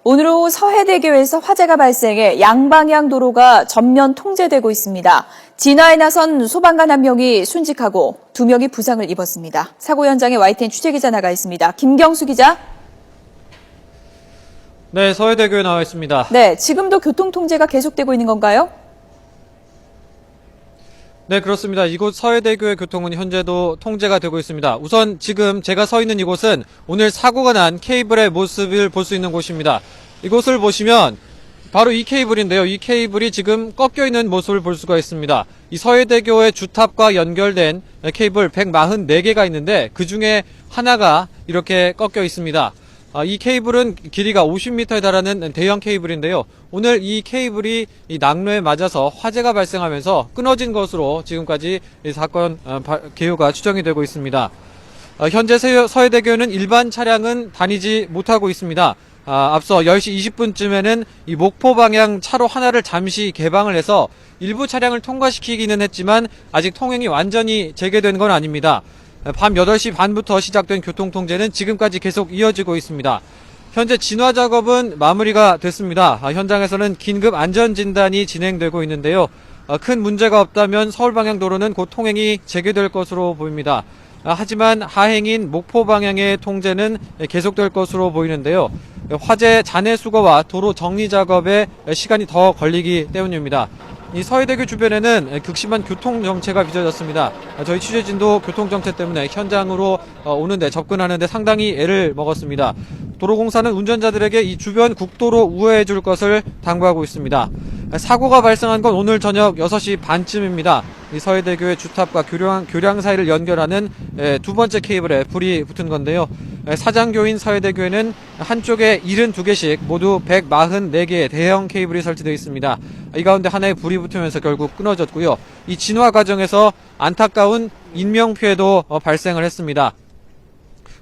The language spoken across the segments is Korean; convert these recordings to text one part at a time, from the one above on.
오늘 오후 서해대교에서 화재가 발생해 양방향 도로가 전면 통제되고 있습니다. 진화에 나선 소방관 1명이 순직하고 2명이 부상을 입었습니다. 사고 현장에 YTN 취재기자 나가 있습니다. 김경수 기자. 네, 서해대교에 나와 있습니다. 네, 지금도 교통 통제가 계속되고 있는 건가요? 네, 그렇습니다. 이곳 서해대교의 교통은 현재도 통제가 되고 있습니다. 우선 지금 제가 서 있는 이곳은 오늘 사고가 난 케이블의 모습을 볼 수 있는 곳입니다. 이곳을 보시면 바로 이 케이블인데요. 이 케이블이 지금 꺾여 있는 모습을 볼 수가 있습니다. 이 서해대교의 주탑과 연결된 케이블 144개가 있는데 그 중에 하나가 이렇게 꺾여 있습니다. 이 케이블은 길이가 50m에 달하는 대형 케이블인데요. 오늘 이 케이블이 이 낙뢰에 맞아서 화재가 발생하면서 끊어진 것으로 지금까지 이 사건 개요가 추정이 되고 있습니다. 현재 서해대교는 일반 차량은 다니지 못하고 있습니다. 앞서 10시 20분쯤에는 이 목포 방향 차로 하나를 잠시 개방을 해서 일부 차량을 통과시키기는 했지만 아직 통행이 완전히 재개된 건 아닙니다. 밤 8시 반부터 시작된 교통통제는 지금까지 계속 이어지고 있습니다. 현재 진화 작업은 마무리가 됐습니다. 현장에서는 긴급 안전진단이 진행되고 있는데요. 큰 문제가 없다면 서울 방향 도로는 곧 통행이 재개될 것으로 보입니다. 하지만 하행인 목포 방향의 통제는 계속될 것으로 보이는데요. 화재 잔해 수거와 도로 정리 작업에 시간이 더 걸리기 때문입니다. 이 서해대교 주변에는 극심한 교통정체가 빚어졌습니다. 저희 취재진도 교통정체 때문에 현장으로 오는데 접근하는데 상당히 애를 먹었습니다. 도로공사는 운전자들에게 이 주변 국도로 우회해 줄 것을 당부하고 있습니다. 사고가 발생한 건 오늘 저녁 6시 반쯤입니다. 이 서해대교의 주탑과 교량 사이를 연결하는 두 번째 케이블에 불이 붙은 건데요. 사장교인 서해대교에는 한쪽에 72개씩 모두 144개의 대형 케이블이 설치되어 있습니다. 이 가운데 하나에 불이 붙으면서 결국 끊어졌고요. 이 진화 과정에서 안타까운 인명피해도 발생을 했습니다.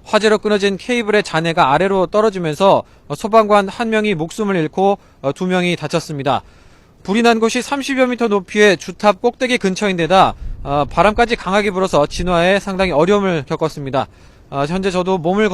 화재로 끊어진 케이블의 잔해가 아래로 떨어지면서 소방관 1명이 목숨을 잃고 2명이 다쳤습니다. 불이 난 곳이 30여 미터 높이의 주탑 꼭대기 근처인데다 바람까지 강하게 불어서 진화에 상당히 어려움을 겪었습니다. 현재 저도 몸을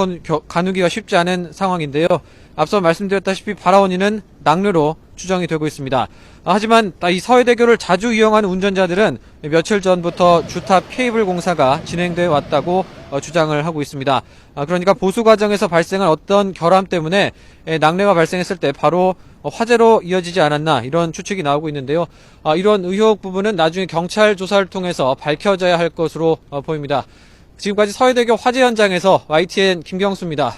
가누기가 쉽지 않은 상황인데요. 앞서 말씀드렸다시피 발화원인은 낙뢰로 추정이 되고 있습니다. 하지만 이 서해대교를 자주 이용하는 운전자들은 며칠 전부터 주탑 케이블 공사가 진행되어 왔다고 주장을 하고 있습니다. 그러니까 보수 과정에서 발생한 어떤 결함 때문에 낙뢰가 발생했을 때 바로 화재로 이어지지 않았나 이런 추측이 나오고 있는데요. 이런 의혹 부분은 나중에 경찰 조사를 통해서 밝혀져야 할 것으로 보입니다. 지금까지 서해대교 화재 현장에서 YTN 김경수입니다.